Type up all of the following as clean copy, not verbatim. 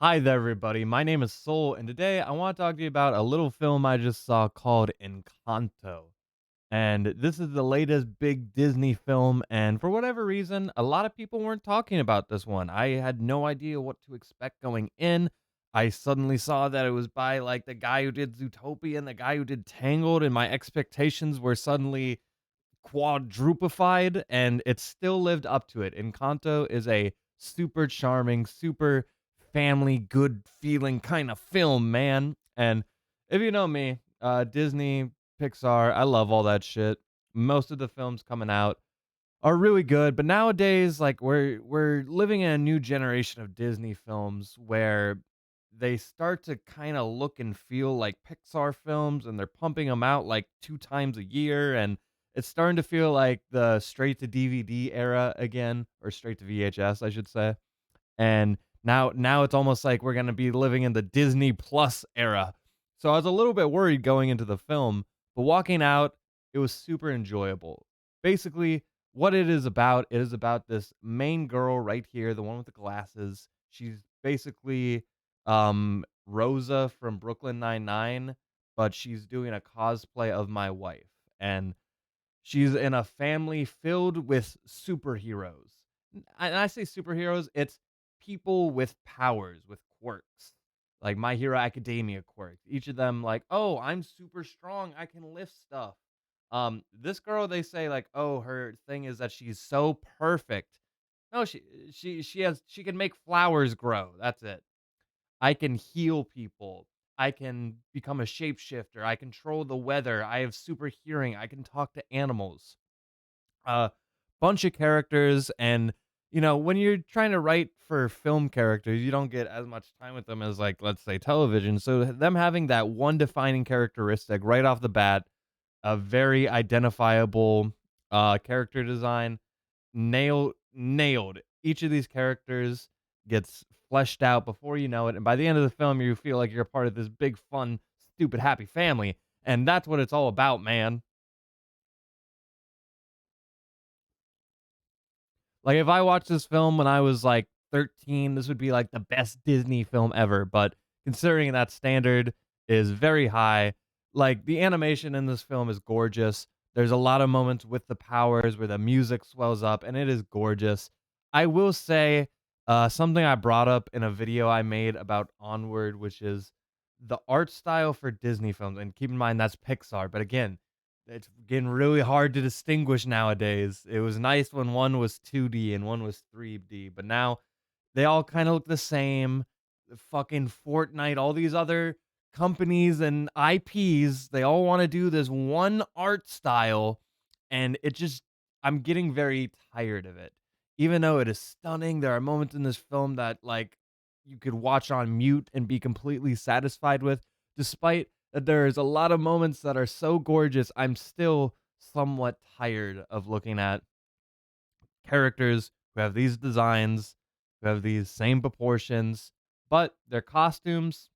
Hi there, everybody. My name is Soul, and today I want to talk to you about a little film I just saw called Encanto. And this is the latest big Disney film, and for whatever reason, a lot of people weren't talking about this one. I had no idea what to expect going in. I suddenly saw that it was by like the guy who did Zootopia and the guy who did Tangled, and my expectations were suddenly quadruplified, and it still lived up to it. Encanto is a super charming, super family good feeling kind of film, man. And if you know me, Disney, Pixar, I love all that shit. Most of the films coming out are really good, but nowadays, like we're living in a new generation of Disney films where they start to kind of look and feel like Pixar films, and they're pumping them out like 2 times a year, and it's starting to feel like the straight to DVD era again, or straight to VHS, I should say. And now it's almost like we're gonna be living in the Disney Plus era. So I was a little bit worried going into the film, but walking out, it was super enjoyable. Basically, what it is about this main girl right here, the one with the glasses. She's basically Rosa from Brooklyn Nine-Nine, but she's doing a cosplay of my wife. And she's in a family filled with superheroes. And I say superheroes, it's people with powers, with quirks, like My Hero Academia quirks. Each of them, like, oh, I'm super strong. I can lift stuff. This girl, they say, like, oh, her thing is that she's so perfect. No, she can make flowers grow. That's it. I can heal people. I can become a shapeshifter. I control the weather. I have super hearing. I can talk to animals. A bunch of characters, and when you're trying to write for film characters, you don't get as much time with them as, like, let's say, television. So them having that one defining characteristic right off the bat, a very identifiable character design, nailed. Each of these characters gets fleshed out before you know it, and by the end of the film you feel like you're a part of this big fun stupid happy family, and that's what it's all about, man. Like, if I watched this film when I was, like, 13, this would be, like, the best Disney film ever, but considering that standard is very high, like, the animation in this film is gorgeous. There's a lot of moments with the powers where the music swells up, and it is gorgeous. I will say, something I brought up in a video I made about Onward, which is the art style for Disney films, and keep in mind that's Pixar, but again, it's getting really hard to distinguish nowadays. It was nice when one was 2D and one was 3D, but now they all kind of look the same. The fucking Fortnite, all these other companies and IPs, they all want to do this one art style, and I'm getting very tired of it. Even though it is stunning, there are moments in this film that, like, you could watch on mute and be completely satisfied with, despite that there's a lot of moments that are so gorgeous. I'm still somewhat tired of looking at characters who have these designs, who have these same proportions, but their costumes,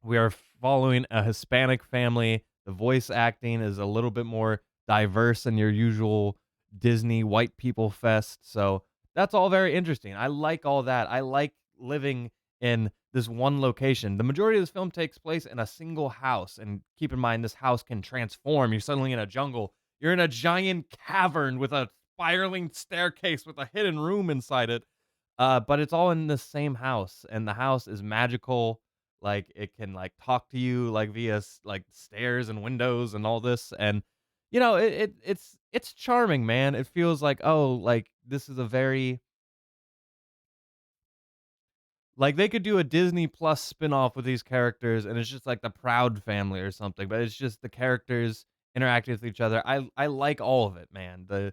we are following a Hispanic family. The voice acting is a little bit more diverse than your usual Disney white people fest. So that's all very interesting. I like all that. I like living in this one location. The majority of this film takes place in a single house. And keep in mind, this house can transform. You're suddenly in a jungle. You're in a giant cavern with a spiraling staircase with a hidden room inside it. But it's all in the same house, and the house is magical. Like, it can, like, talk to you, like, via like stairs and windows and all this, and it's charming, man. It feels like, oh, like, this is a very, like, they could do a Disney Plus spin-off with these characters, and it's just like the Proud Family or something, but it's just the characters interacting with each other. I like all of it, man. The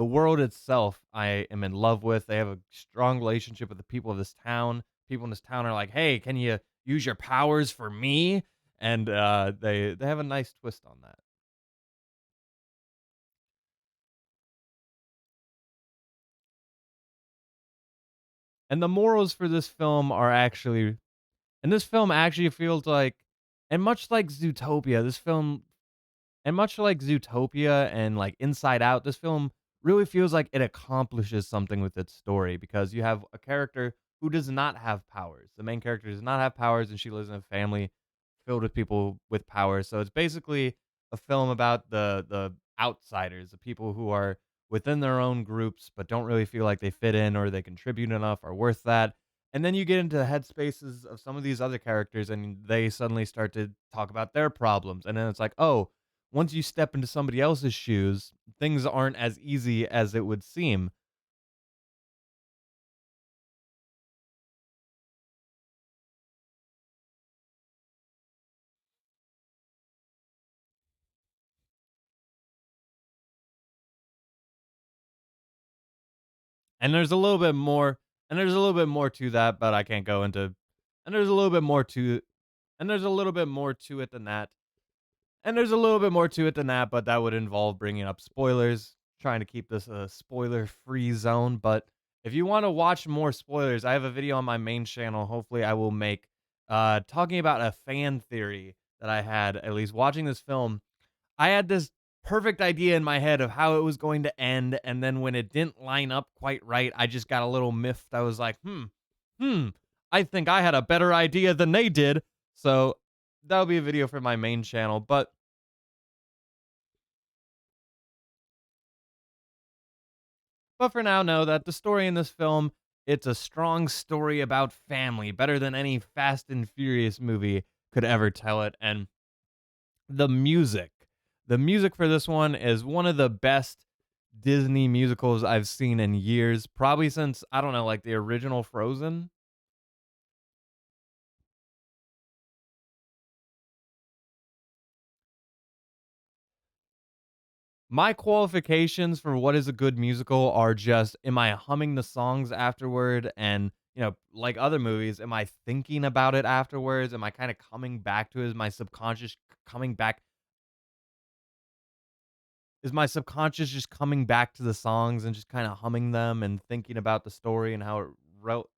world itself, I am in love with. They have a strong relationship with the people of this town. People in this town are like, "Hey, can you use your powers for me?" And they have a nice twist on that. And the morals for this film are actually, and this film actually feels like, and much like Zootopia, this film And much like Zootopia and, like, Inside Out, this film really feels like it accomplishes something with its story, because you have a character who does not have powers. The main character does not have powers, and she lives in a family filled with people with powers. So it's basically a film about the outsiders, the people who are within their own groups but don't really feel like they fit in or they contribute enough or worth that. And then you get into the headspaces of some of these other characters and they suddenly start to talk about their problems. And then it's like, oh, once you step into somebody else's shoes, things aren't as easy as it would seem. And there's a little bit more and there's a little bit more to that, but I can't go into and there's a little bit more to and there's a little bit more to it than that. And there's a little bit more to it than that, but that would involve bringing up spoilers, trying to keep this a spoiler-free zone, but if you wanna watch more spoilers, I have a video on my main channel, hopefully I will make, talking about a fan theory that I had, at least watching this film. I had this perfect idea in my head of how it was going to end, and then when it didn't line up quite right, I just got a little miffed. I was like, hmm, I think I had a better idea than they did." So, that'll be a video for my main channel, but for now, know that the story in this film, it's a strong story about family, better than any Fast and Furious movie could ever tell it, and the music. The music for this one is one of the best Disney musicals I've seen in years, probably since, I don't know, like the original Frozen. My qualifications for what is a good musical are just, am I humming the songs afterward? And, like other movies, am I thinking about it afterwards? Am I kind of coming back to it? Is my subconscious coming back? Is my subconscious just coming back to the songs and just kind of humming them and thinking about the story and how it wrote?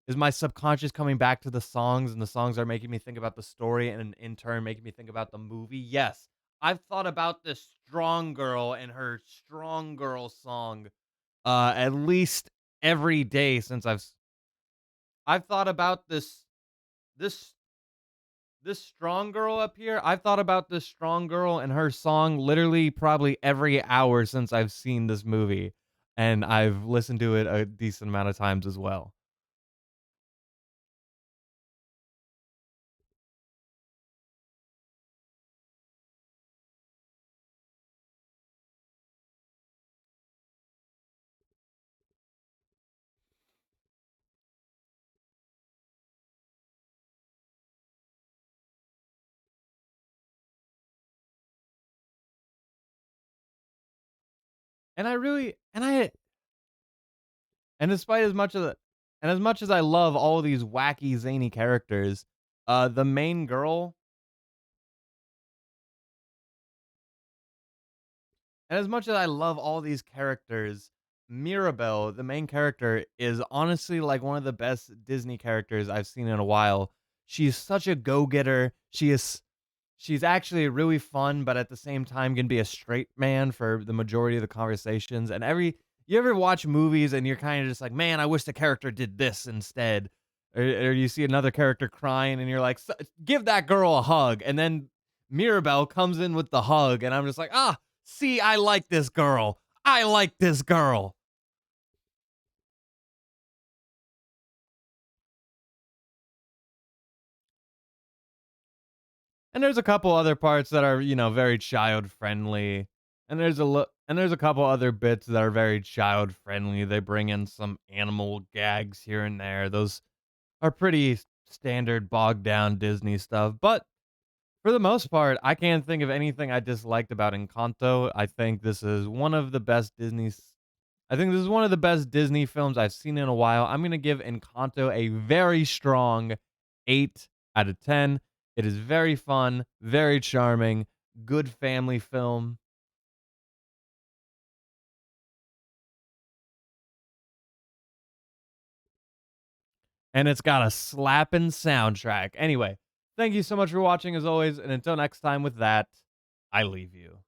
Is my subconscious coming back to the songs, and the songs are making me think about the story and in turn making me think about the movie? Yes. I've thought about this strong girl and her strong girl song at least every day since I've thought about this this strong girl up here. I've thought about this strong girl and her song literally probably every hour since I've seen this movie, and I've listened to it a decent amount of times as well. And I really and I And despite as much of the and as much as I love all these wacky, zany characters, the main girl and as much as I love all these characters, Mirabel, the main character, is honestly like one of the best Disney characters I've seen in a while. She's such a go-getter. She's actually really fun, but at the same time can be a straight man for the majority of the conversations. And you ever watch movies and you're kind of just like, man, I wish the character did this instead. Or you see another character crying and you're like, give that girl a hug. And then Mirabelle comes in with the hug, and I'm just like, ah, see, I like this girl. I like this girl. And there's a couple other parts that are, very child friendly. And there's a couple other bits that are very child friendly. They bring in some animal gags here and there. Those are pretty standard bogged down Disney stuff. But for the most part, I can't think of anything I disliked about Encanto. I think this is one of the best Disney films I've seen in a while. I'm going to give Encanto a very strong 8 out of 10. It is very fun, very charming, good family film, and it's got a slapping soundtrack. Anyway, thank you so much for watching as always, and until next time with that, I leave you.